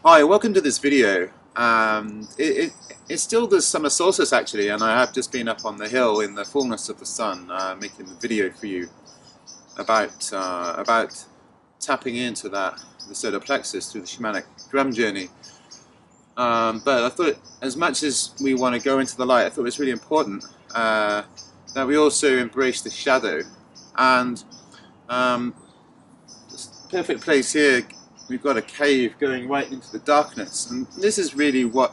Hi, welcome to this video. It's still the summer solstice actually, and I have just been up on the hill in the fullness of the sun, making the video for you about tapping into the solar plexus through the shamanic drum journey. But I thought, as much as we want to go into the light, I thought it was really important that we also embrace the shadow. And this perfect place here, we've got a cave going right into the darkness, and this is really what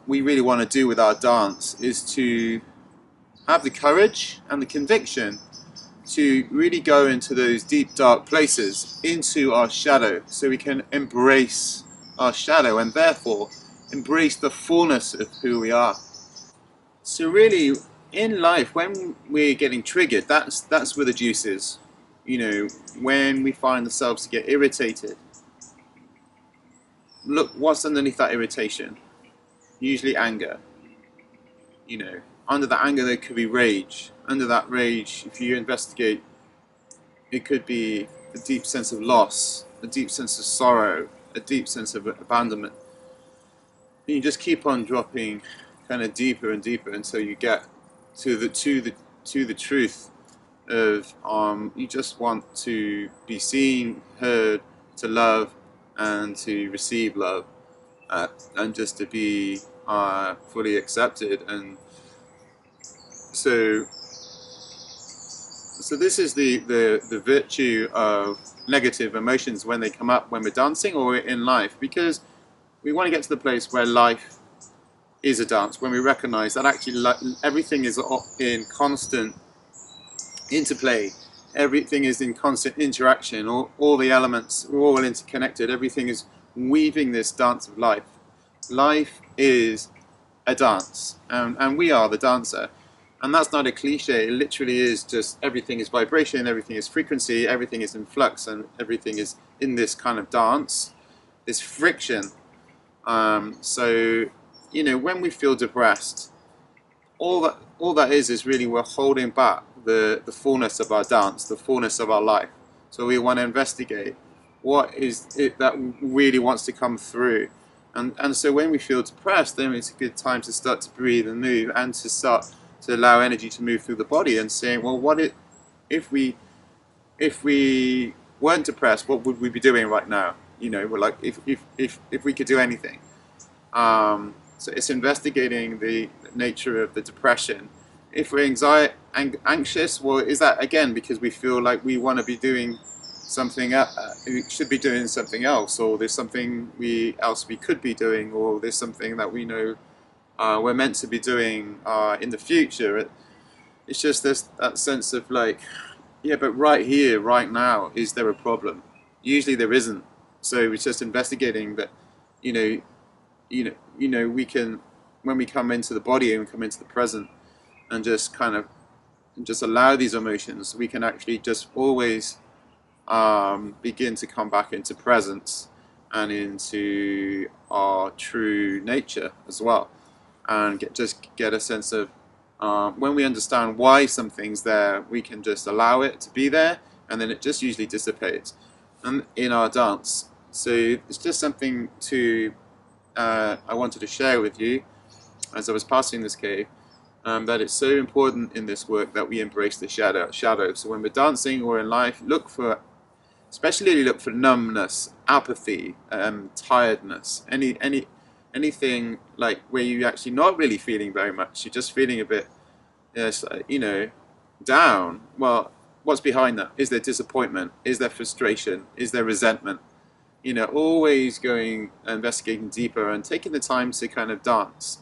we really want to do with our dance, is to have the courage and the conviction to really go into those deep dark places, into our shadow, so we can embrace our shadow and therefore embrace the fullness of who we are. So really, in life, when we're getting triggered, that's where the juice is. You know, when we find ourselves to get irritated, look what's underneath that irritation. Usually anger. You know, under that anger there could be rage. Under that rage, if you investigate, it could be a deep sense of loss, a deep sense of sorrow, a deep sense of abandonment. And you just keep on dropping kind of deeper and deeper until you get to the truth of you just want to be seen, heard, to love, and to receive love, and just to be fully accepted. And so this is the virtue of negative emotions when they come up when we're dancing or in life, because we want to get to the place where life is a dance, when we recognize that actually everything is in constant interplay, everything is in constant interaction, all the elements are all interconnected, everything is weaving this dance of life. Life is a dance, and we are the dancer. And that's not a cliche, it literally is just everything is vibration, everything is frequency, everything is in flux, and everything is in this kind of dance, this friction. So, you know, when we feel depressed, all that is really we're holding back the fullness of our dance, the fullness of our life. So we want to investigate what is it that really wants to come through. And so when we feel depressed, then it's a good time to start to breathe and move, and to start to allow energy to move through the body, and saying, well, if we weren't depressed, what would we be doing right now? You know, we're like, if we could do anything. So it's investigating the nature of the depression. If we're anxious, well, is that again because we feel like we want to be doing something, we should be doing something else, or there's something else we could be doing, or there's something that we know we're meant to be doing in the future. It's just that sense of like, yeah, but right here, right now, is there a problem? Usually there isn't. So it's just investigating that, we can, when we come into the body and we come into the present, and just kind of just allow these emotions, we can actually just always begin to come back into presence and into our true nature as well, and get a sense of when we understand why something's there, we can just allow it to be there, and then it just usually dissipates and in our dance. So it's just something I wanted to share with you as I was passing this cave, that it's so important in this work that we embrace the shadow. So when we're dancing or in life, especially look for numbness, apathy, tiredness, anything like where you're actually not really feeling very much, you're just feeling a bit, down. Well, what's behind that? Is there disappointment? Is there frustration? Is there resentment? Always going, investigating deeper and taking the time to kind of dance,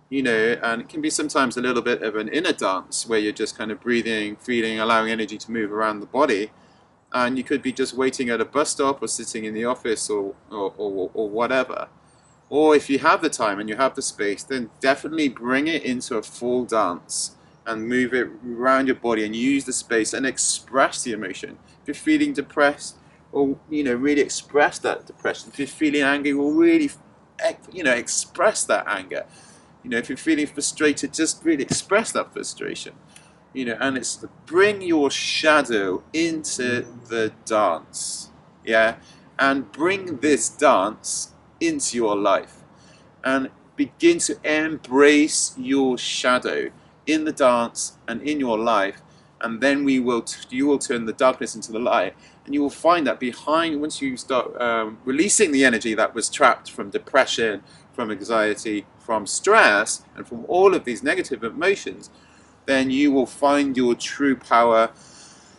and it can be sometimes a little bit of an inner dance where you're just kind of breathing, feeling, allowing energy to move around the body. And you could be just waiting at a bus stop or sitting in the office or whatever. Or if you have the time and you have the space, then definitely bring it into a full dance and move it around your body and use the space and express the emotion. If you're feeling depressed, or really express that depression. If you're feeling angry, well, really express that anger. If you're feeling frustrated, just really express that frustration. And it's to bring your shadow into the dance, yeah, and bring this dance into your life and begin to embrace your shadow in the dance and in your life, and then you will turn the darkness into the light, and you will find that behind, once you start releasing the energy that was trapped from depression, from anxiety, from stress, and from all of these negative emotions, then you will find your true power,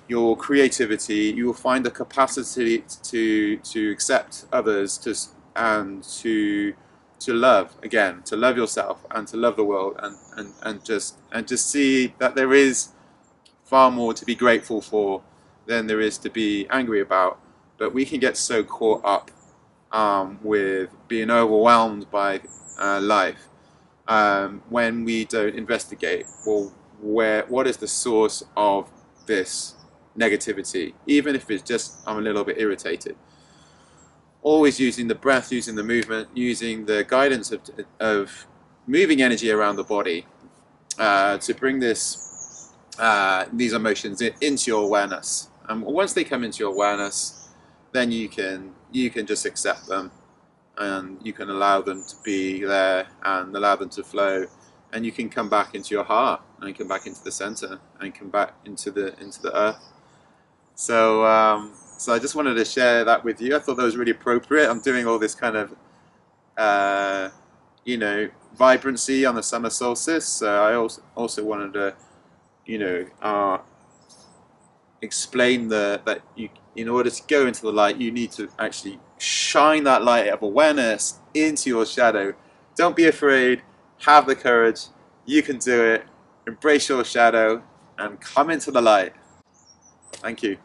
your creativity. You will find the capacity to accept others, and to love again, to love yourself and to love the world, and just see that there is far more to be grateful for than there is to be angry about. But we can get so caught up with being overwhelmed by life when we don't investigate, well, what is the source of this negativity, even if it's just I'm a little bit irritated. Always using the breath, using the movement, using the guidance of moving energy around the body to bring these emotions into your awareness. And once they come into your awareness, then you can just accept them, and you can allow them to be there and allow them to flow, and you can come back into your heart and come back into the center and come back into the earth. So so I just wanted to share that with you. I thought that was really appropriate. I'm doing all this kind of vibrancy on the summer solstice, so I also wanted to explain that you, in order to go into the light, you need to actually shine that light of awareness into your shadow. Don't be afraid, have the courage, you can do it. Embrace your shadow and come into the light. Thank you.